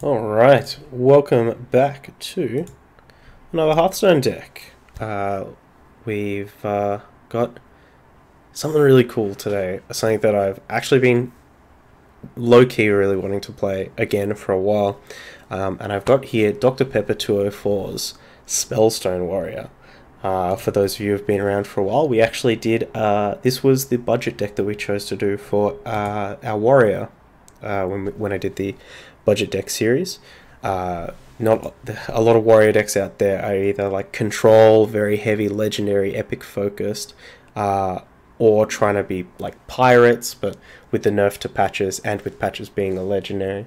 Alright, welcome back to another Hearthstone deck. We've got something really cool today, something that I've actually been low-key really wanting to play again for a while. And I've got here DrPepper204's Spellstone Warrior. For those of you who've been around for a while, we actually did, this was the budget deck that we chose to do for our Warrior when I did the budget deck series. Not a lot of warrior decks out there are either like control, very heavy legendary epic focused, or trying to be like pirates, but with the nerf to patches and with patches being a legendary.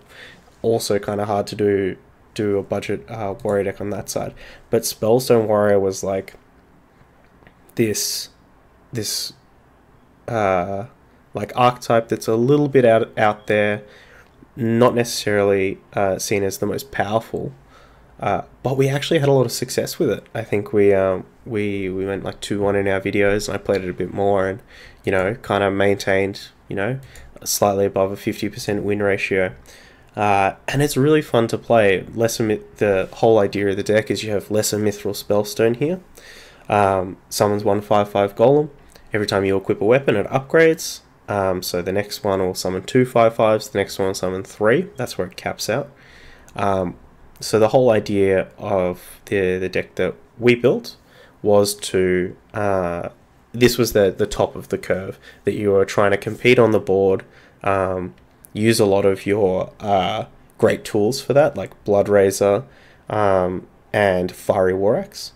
Also kind of hard to do a budget warrior deck on that side. But Spellstone Warrior was like this like archetype that's a little bit out there, not necessarily seen as the most powerful, but we actually had a lot of success with it. I think we went like 2-1 in our videos, and I played it a bit more, and kind of maintained slightly above a 50% win ratio. And it's really fun to play. The whole idea of the deck is you have Lesser Mithril Spellstone here. Summons 1/5/5 Golem. Every time you equip a weapon, it upgrades. So the next one will summon 2 5/5s, the next one will summon 3. That's where it caps out. So the whole idea of the deck that we built was to... this was the top of the curve, that you were trying to compete on the board, use a lot of your great tools for that, like Blood Razor and Fiery War Axe,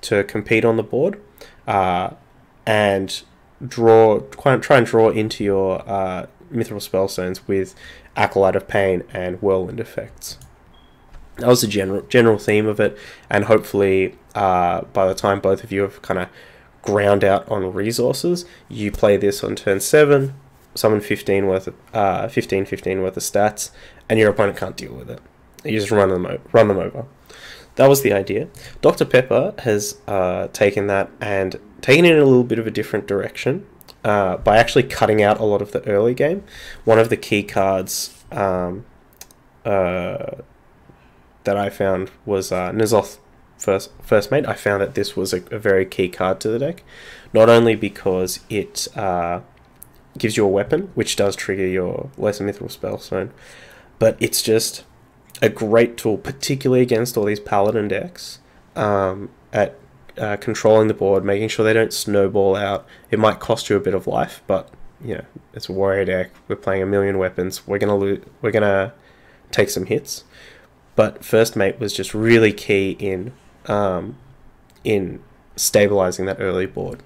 to compete on the board, and try and draw into your Mithril Spellstones with Acolyte of Pain and Whirlwind effects. That was the general theme of it, and hopefully by the time both of you have kind of ground out on resources, you play this on turn 7, summon 15 worth of 15 worth of stats, and your opponent can't deal with it. You just run them over. That was the idea. Dr. Pepper has taken that and taken it in a little bit of a different direction by actually cutting out a lot of the early game. One of the key cards that I found was N'Zoth First Mate. I found that this was a very key card to the deck, not only because it gives you a weapon, which does trigger your Lesser Mithril Spellstone, but it's just a great tool, particularly against all these Paladin decks, at controlling the board, making sure they don't snowball out. It might cost you a bit of life, but it's a warrior deck. We're playing a million weapons. We're gonna take some hits. But First Mate was just really key in stabilizing that early board.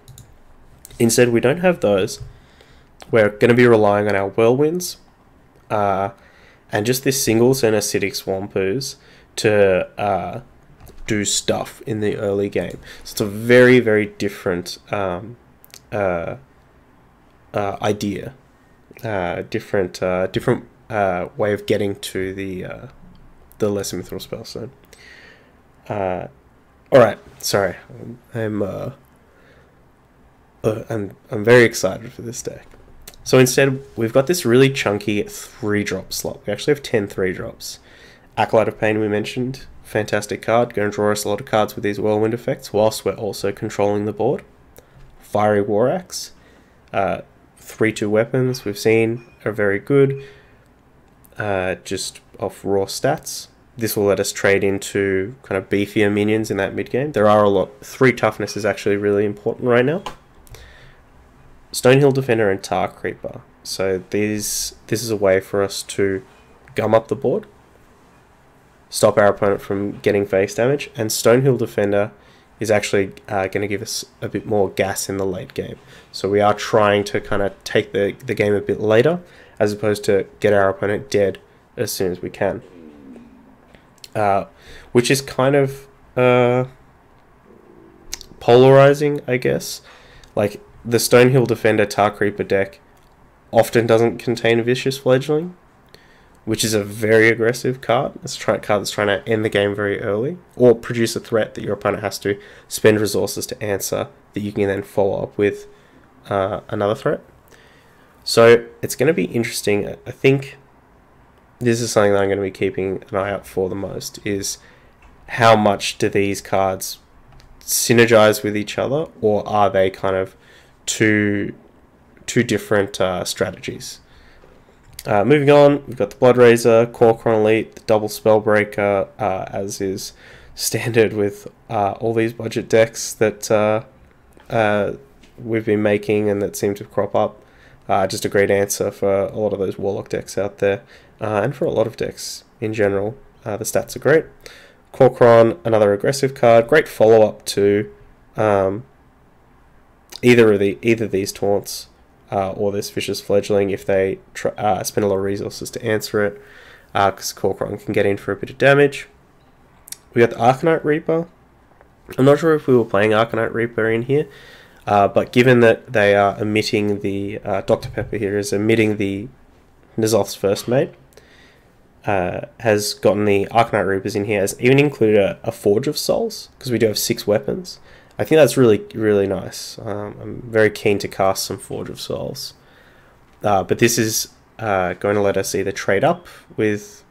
Instead, we don't have those. We're going to be relying on our Whirlwinds, and just this singles and acidic Swampoos to do stuff in the early game. So it's a very, very different idea, different way of getting to the Lesser Mithril Spellstone. Alright, sorry, I'm very excited for this deck. So instead, we've got this really chunky 3-drop slot. We actually have 10 3-drops. Acolyte of Pain, we mentioned, fantastic card. Going to draw us a lot of cards with these Whirlwind effects, whilst we're also controlling the board. Fiery War Axe, 3/2 weapons we've seen are very good, just off raw stats. This will let us trade into kind of beefier minions in that mid game. There are a lot. 3 toughness is actually really important right now. Stonehill Defender and Tar Creeper. So this is a way for us to gum up the board, stop our opponent from getting face damage, and Stonehill Defender is actually going to give us a bit more gas in the late game. So we are trying to kind of take the game a bit later, as opposed to get our opponent dead as soon as we can. Which is kind of polarizing, I guess. Like, the Stonehill Defender Tar Creeper deck often doesn't contain Vicious Fledgling, which is a very aggressive card. It's a card that's trying to end the game very early, or produce a threat that your opponent has to spend resources to answer, that you can then follow up with another threat. So it's going to be interesting. I think this is something that I'm going to be keeping an eye out for the most, is how much do these cards synergize with each other, or are they kind of two different strategies? Moving on, we've got the Blood Razor, Corcoran Elite, the Double Spellbreaker, as is standard with all these budget decks that we've been making and that seem to crop up. Just a great answer for a lot of those Warlock decks out there, and for a lot of decks in general. The stats are great. Corcoran, another aggressive card, great follow-up to either these taunts or this Vicious Fledgling if they spend a lot of resources to answer it, because Corcoran can get in for a bit of damage. We got the Arcanite Reaper. I'm not sure if we were playing Arcanite Reaper in here, but given that they are emitting the Dr. Pepper here is emitting the N'Zoth's first mate, has gotten the Arcanite Reapers in here, has even included a Forge of Souls, because we do have 6 weapons. I think that's really, really nice. I'm very keen to cast some Forge of Souls. But this is going to let us either trade up with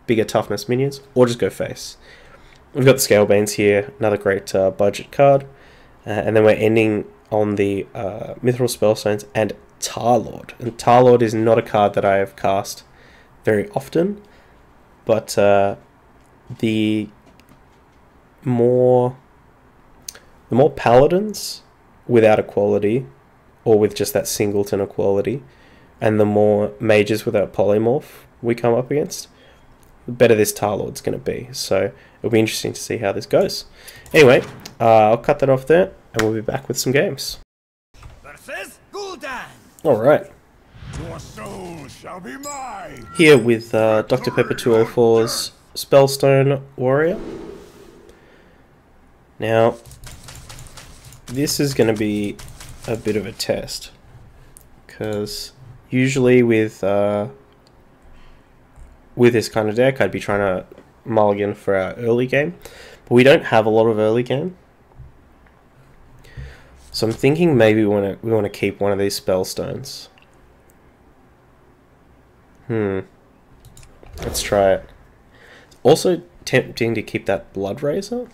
bigger toughness minions, or just go face. We've got the Scalebanes here, another great budget card. And then we're ending on the Mithril Spellstones and Tarlord. And Tarlord is not a card that I have cast very often, but the more paladins without equality, or with just that singleton equality, and the more mages without polymorph we come up against, the better this Tarlord's going to be. So it'll be interesting to see how this goes. Anyway, I'll cut that off there, and we'll be back with some games. Alright. Your soul shall be mine. Here with DrPepper204's Spellstone Warrior. Now, this is going to be a bit of a test, because usually with this kind of deck I'd be trying to mulligan for our early game, but we don't have a lot of early game, so I'm thinking maybe we want to keep one of these Spellstones. Let's try it. Also tempting to keep that Blood Razor.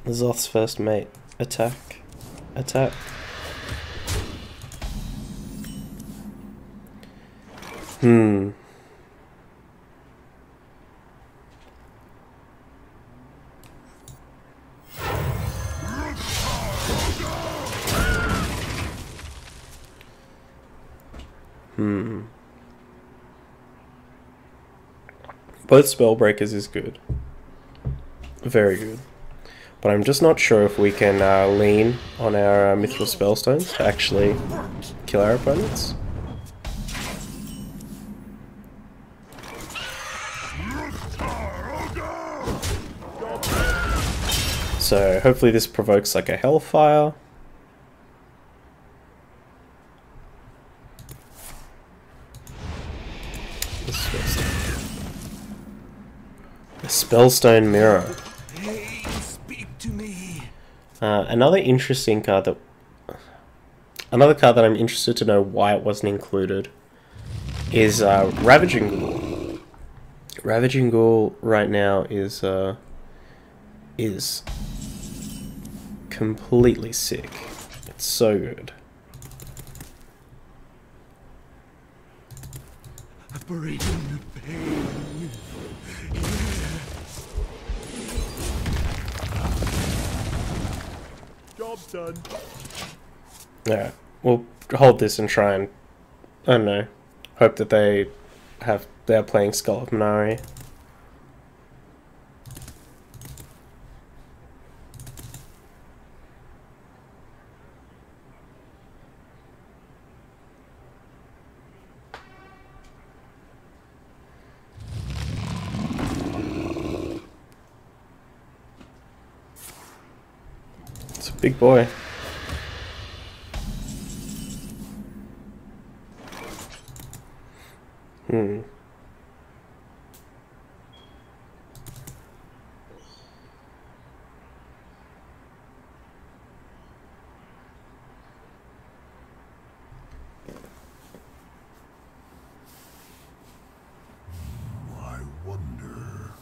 N'Zoth's first mate. Attack. Attack. Both Spellbreakers is good. Very good. But I'm just not sure if we can lean on our Mithril Spellstones to actually kill our opponents. So hopefully this provokes like a Hellfire. A Spellstone Mirror. Another interesting card another card that I'm interested to know why it wasn't included is Ravaging Ghoul. Ravaging Ghoul right now is completely sick. It's so good. Operating the pain. Job's done. Yeah, we'll hold this and try and, I don't know, hope that they're playing Skull of Minari. It's a big boy. Hmm. I wonder.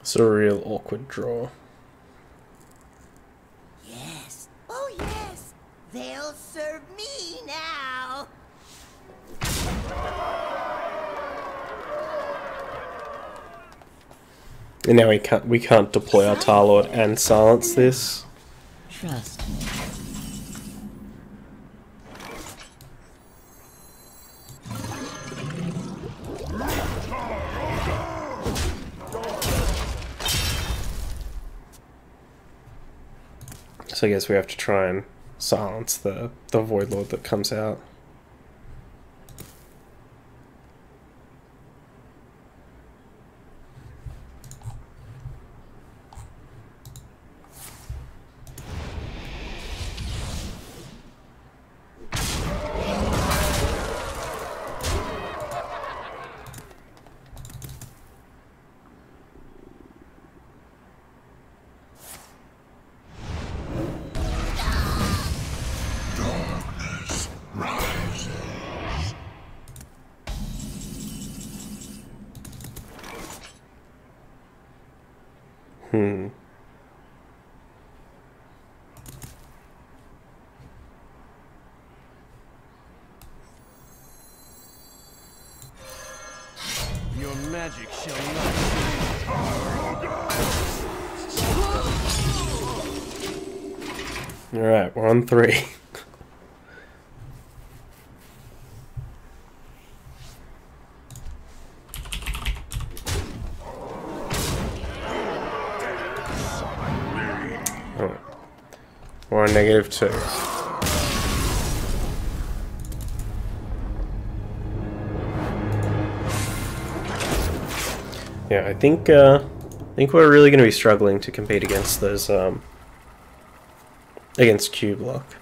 It's a real awkward draw. Yes. Oh, yes. They'll serve me now. And now we can't deploy our Tar Lord and silence this. Trust me. So I guess we have to try and silence the Void Lord that comes out. Hmm. Your magic shall not. Alright, we're on 3. Alright. We're on -2. Yeah, I think we're really going to be struggling to compete against those against Q block.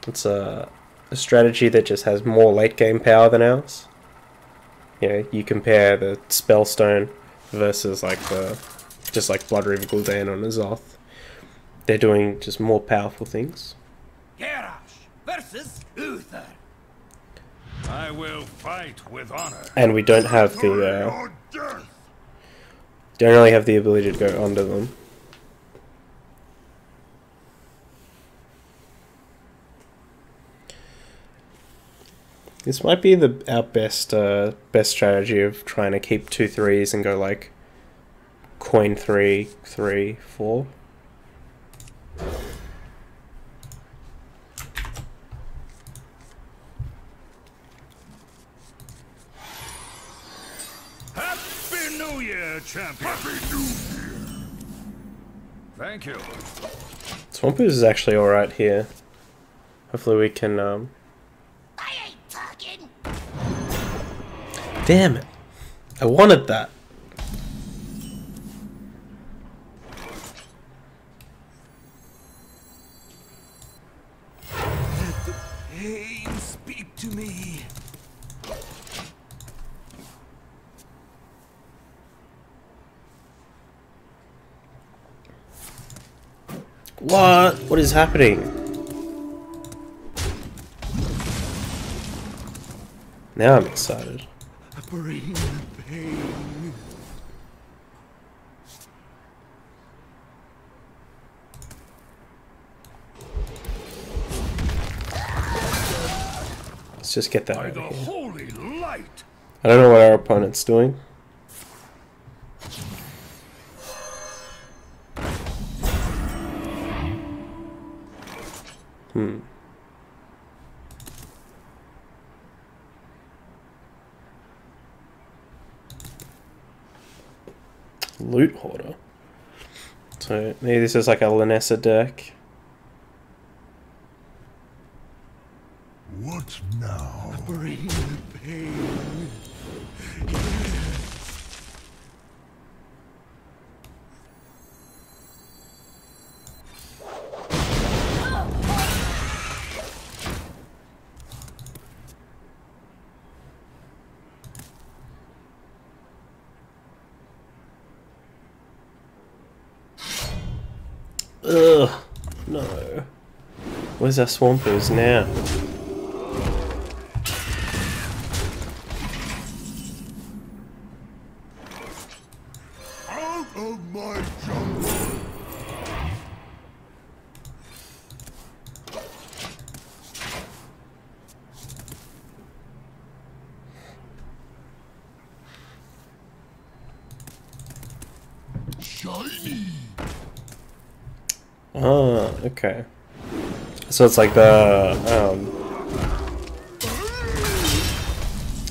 It's a strategy that just has more late game power than ours. You know, you compare the Spellstone versus like just like Blood River Gul'dan on Azoth. They're doing just more powerful things. Garrosh versus Uther. I will fight with honor. And we don't have the don't really have the ability to go under them. This might be our best strategy of trying to keep 2 3s and go like coin 3 3 4. Happy New Year, champion. Happy New Year. Thank you. Swampoo's is actually alright here. Hopefully we can I ain't talking. Damn it. I wanted that. Let the pain speak to me. What? What is happening? Now I'm excited. Bring the pain. Let's just get that By out the of here. holy light. I don't know what our opponent's doing. Loot Hoarder. So maybe this is like a Lanessa deck. What now? Bring the pain. Ugh, no. Where's our swampers now? Out of my jungle! Shiny! Oh, okay. So it's like the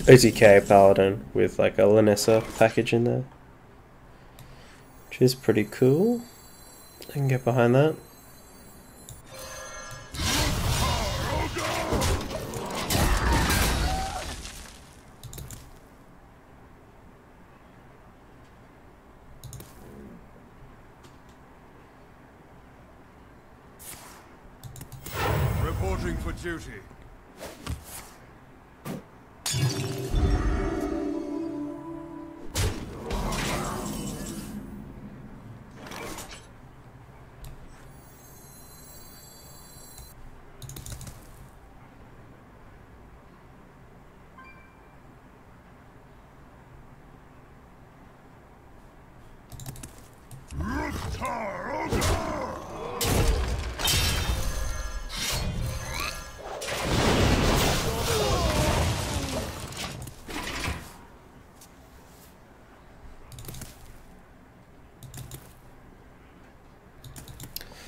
OTK Paladin with like a Lanessa package in there, which is pretty cool. I can get behind that. Reporting for duty.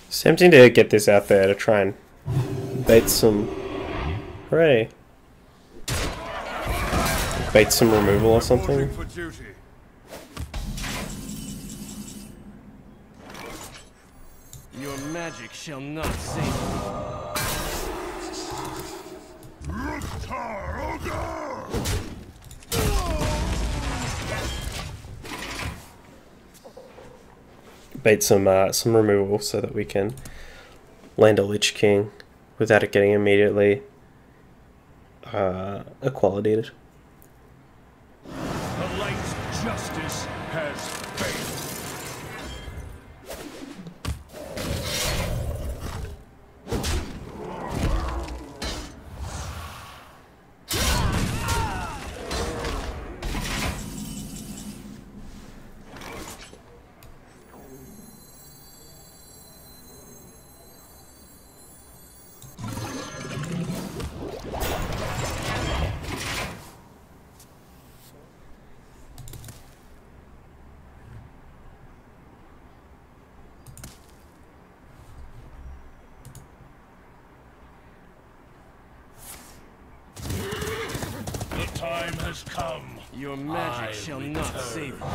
It's tempting to get this out there to try and bait some... Hooray! Bait some removal or something. Reporting for duty. Your magic shall not save me. Bait some removal so that we can land a Lich King without it getting immediately equalidated. The light's justice has failed. Time has come. Your magic shall not save me.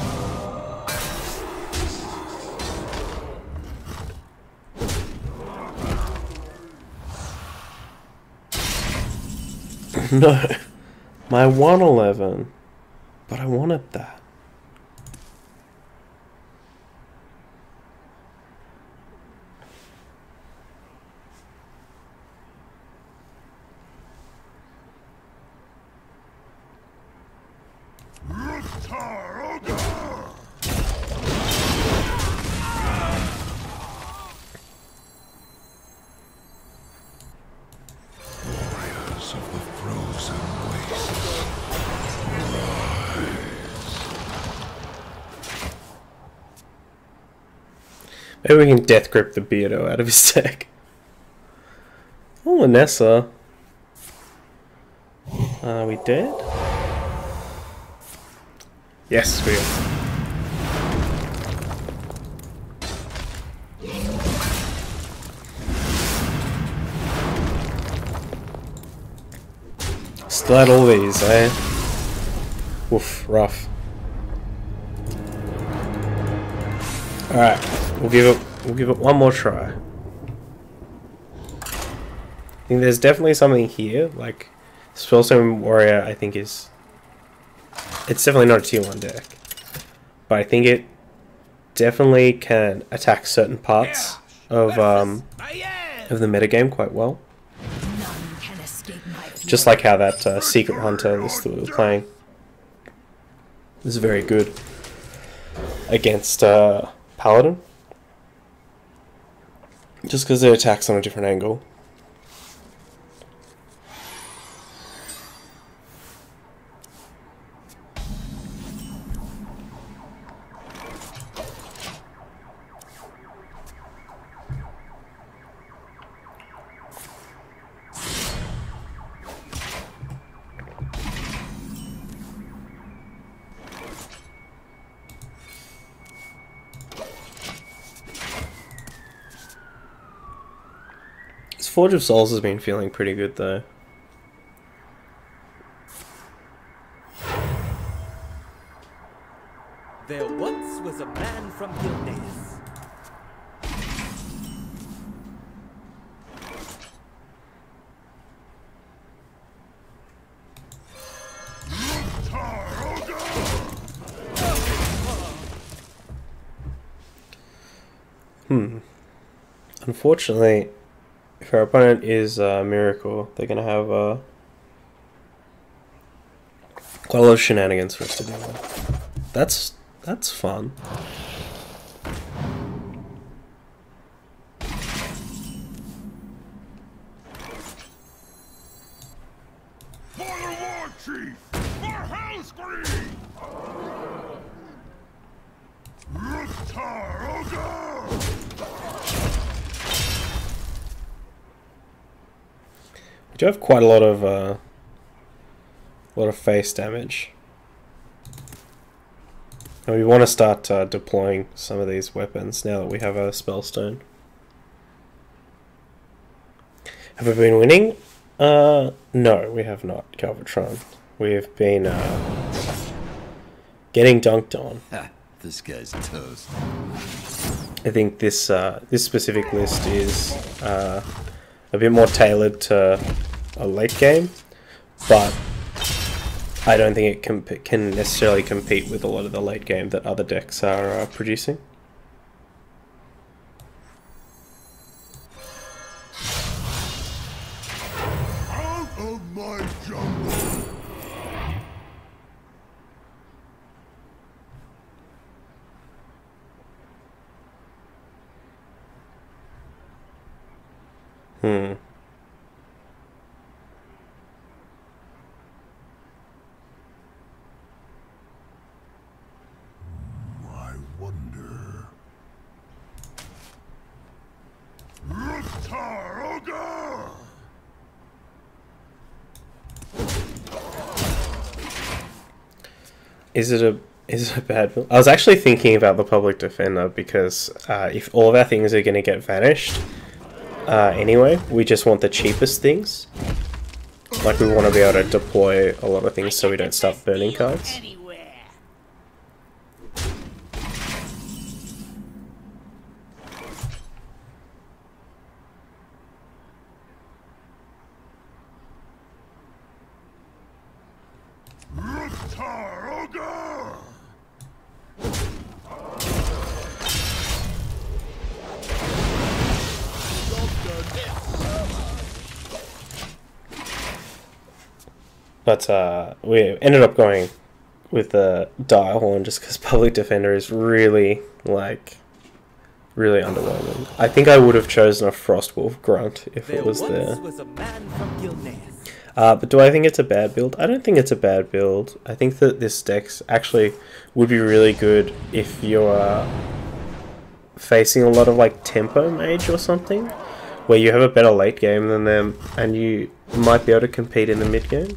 No, my 111, but I wanted that. Maybe we can death grip the Beardo out of his deck. Oh, Lanessa. Are we dead? Yes, we are. Still had all these, eh? Woof, rough. Alright, we'll give it one more try. think there's definitely something here. Like, Spellstone Warrior, I think is... It's definitely not a tier 1 deck. But I think it definitely can attack certain parts of the metagame quite well. None can escape my fury. Just like how that Secret Hunter list that we were playing is very good against Paladin. Just because it attacks on a different angle. Forge of Souls has been feeling pretty good though. There once was a man from Gilneas. Unfortunately, if our opponent is Miracle, they're going to have quite a lot of shenanigans for us to deal with. That's fun. For the War Chief! For Hellscream! Ruktar We do have quite a lot of face damage. And we want to start deploying some of these weapons now that we have a Spellstone. Have we been winning? No, we have not, Galvatron. We have been getting dunked on. Ha, this guy's toast. I think this this specific list is a bit more tailored to a late game, but I don't think it can necessarily compete with a lot of the late game that other decks are producing. out of my jungle! I wonder. Ruktar Ogre! Is it a bad build? I was actually thinking about the Public Defender because if all of our things are going to get vanished anyway, we just want the cheapest things. Like, we want to be able to deploy a lot of things so we don't start burning cards. Anywhere. Ruktar Ogre! But we ended up going with the Direhorn just because Public Defender is really, like, really underwhelming. I think I would have chosen a Frostwolf Grunt if it was there. Was a man from Gilneas. But do I think it's a bad build? I don't think it's a bad build. I think that this deck actually would be really good if you're facing a lot of like Tempo Mage or something, where you have a better late game than them and you might be able to compete in the mid game.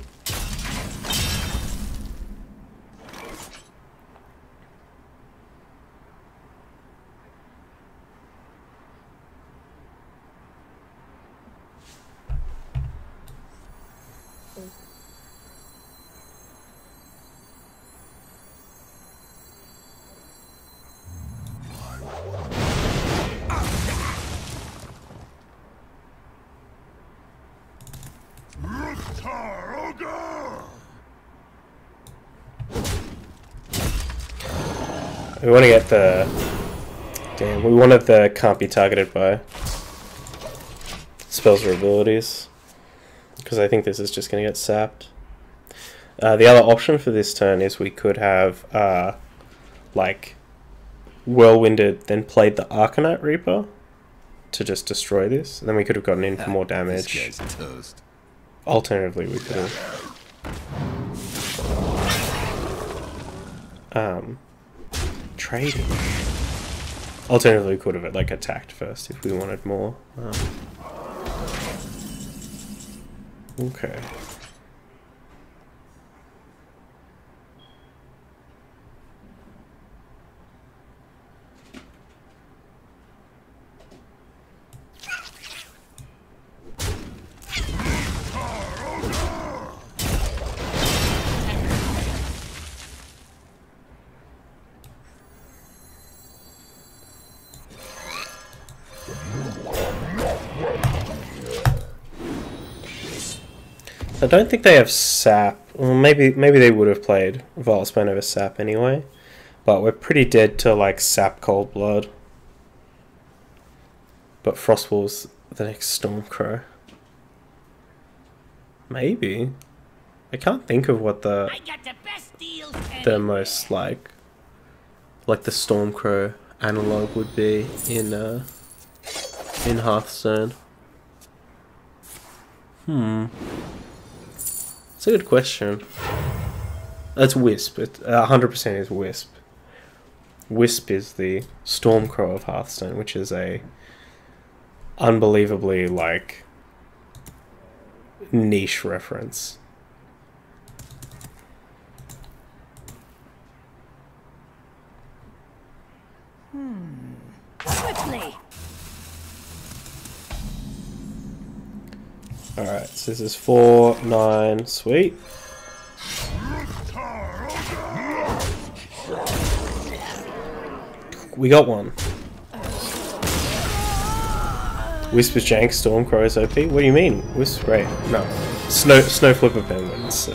We want to get the... Damn, we wanted the can't be targeted by spells or abilities. Because I think this is just going to get sapped. The other option for this turn is we could have, like, Whirlwinded, then played the Arcanite Reaper to just destroy this. And then we could have gotten in for more damage. This guy's toast. Alternatively, we could have... trading. Alternatively, we could have, like, attacked first if we wanted more. Okay. I don't think they have sap. Well, maybe they would have played Vilespan over sap anyway. But we're pretty dead to like sap cold blood. But Frostwall's the next Stormcrow. Maybe. I can't think of what the most like the Stormcrow analog would be in Hearthstone. It's a good question. That's Wisp. It 100% is Wisp. Wisp is the Stormcrow of Hearthstone, which is a unbelievably like niche reference. Quickly. Alright, so this is 4, 9, sweet. We got one. Wisp is jank, Stormcrow is OP. What do you mean? Wisp's great. No. Snow Flipper Penguins.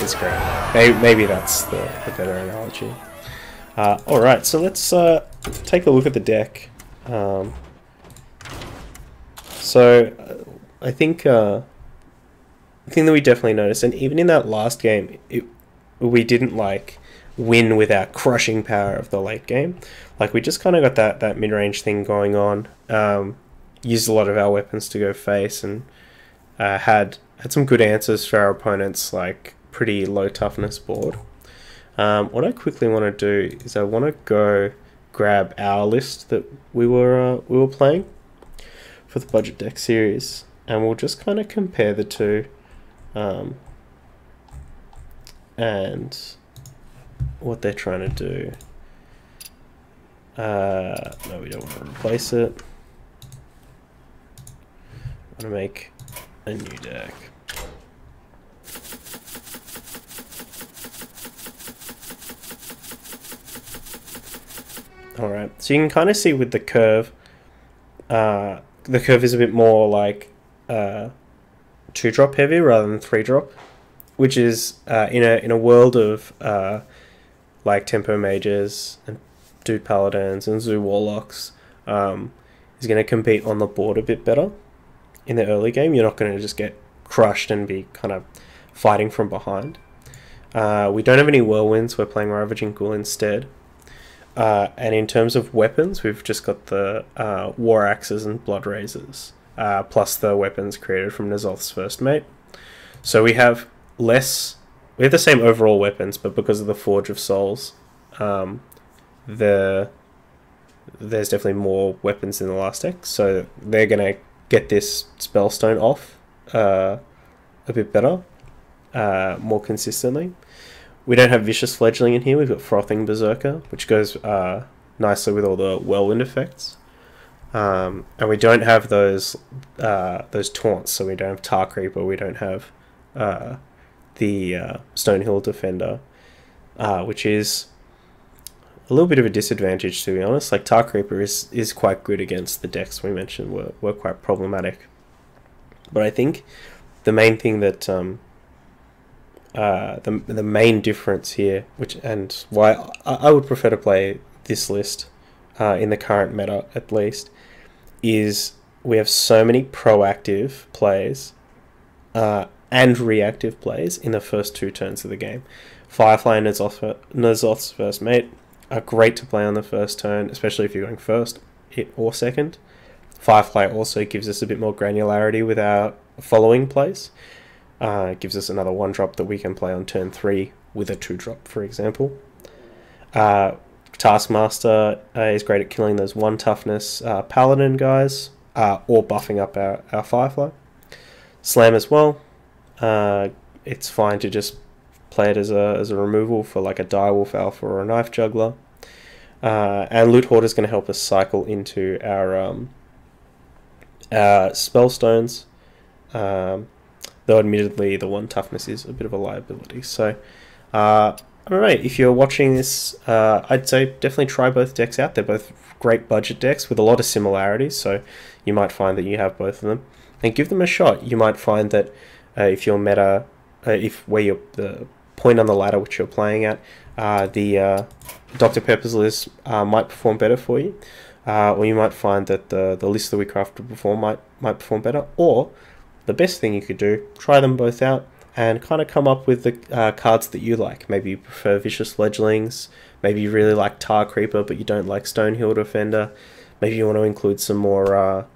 It's great. Maybe that's the better analogy. Alright, so let's take a look at the deck. I think the thing that we definitely noticed, and even in that last game, we didn't like win without crushing power of the late game. Like we just kind of got that mid-range thing going on. Used a lot of our weapons to go face, and had some good answers for our opponents, like pretty low toughness board. What I quickly want to do is I want to go grab our list that we were playing for the budget deck series, and we'll just kind of compare the two, and what they're trying to do. No, we don't want to replace it. I want to make a new deck. Alright, so you can kind of see with the curve is a bit more like 2-drop heavy rather than 3-drop, which is in a world of like tempo mages and dude paladins and zoo warlocks, is going to compete on the board a bit better in the early game. You're not going to just get crushed and be kind of fighting from behind. We don't have any whirlwinds. We're playing Ravaging Ghoul instead. And in terms of weapons, we've just got the War Axes and Blood Razors, plus the weapons created from N'Zoth's first mate. So we have the same overall weapons, but because of the Forge of Souls, there's definitely more weapons in the last deck. So they're going to get this Spellstone off a bit better, more consistently. We don't have Vicious Fledgling in here. We've got Frothing Berserker, which goes nicely with all the Whirlwind effects. And we don't have those taunts, so we don't have Tar Creeper, we don't have the Stonehill Defender, which is a little bit of a disadvantage, to be honest. Like, Tar Creeper is quite good against the decks we mentioned were quite problematic. But I think the main thing that the main difference here, and why I would prefer to play this list in the current meta at least, is we have so many proactive plays and reactive plays in the first 2 turns of the game. Firefly and N'Zoth's first mate are great to play on the first turn, especially if you're going first or second. Firefly also gives us a bit more granularity with our following plays. It gives us another 1-drop that we can play on turn 3 with a 2-drop, for example. Taskmaster is great at killing those 1 toughness paladin guys, or buffing up our Firefly. Slam as well. It's fine to just play it as a removal for like a Direwolf Alpha or a Knife Juggler. And Loot Hoarder is going to help us cycle into our Spellstones. Though admittedly the 1 toughness is a bit of a liability. So, alright, if you're watching this, I'd say definitely try both decks out. They're both great budget decks with a lot of similarities, so you might find that you have both of them. And give them a shot. You might find that if your meta, the point on the ladder which you're playing at, the Dr. Pepper's list might perform better for you. Or you might find that the list that we crafted before might perform better. Or the best thing you could do, try them both out and kind of come up with the cards that you like. Maybe you prefer Vicious Fledglings, maybe you really like Tar Creeper but you don't like Stonehill Defender, maybe you want to include some more,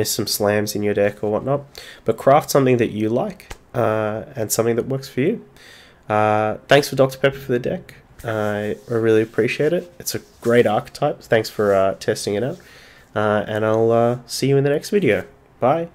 some slams in your deck or whatnot. But craft something that you like and something that works for you. Thanks for Dr. Pepper for the deck. I really appreciate it. It's a great archetype. Thanks for testing it out. And I'll see you in the next video. Bye.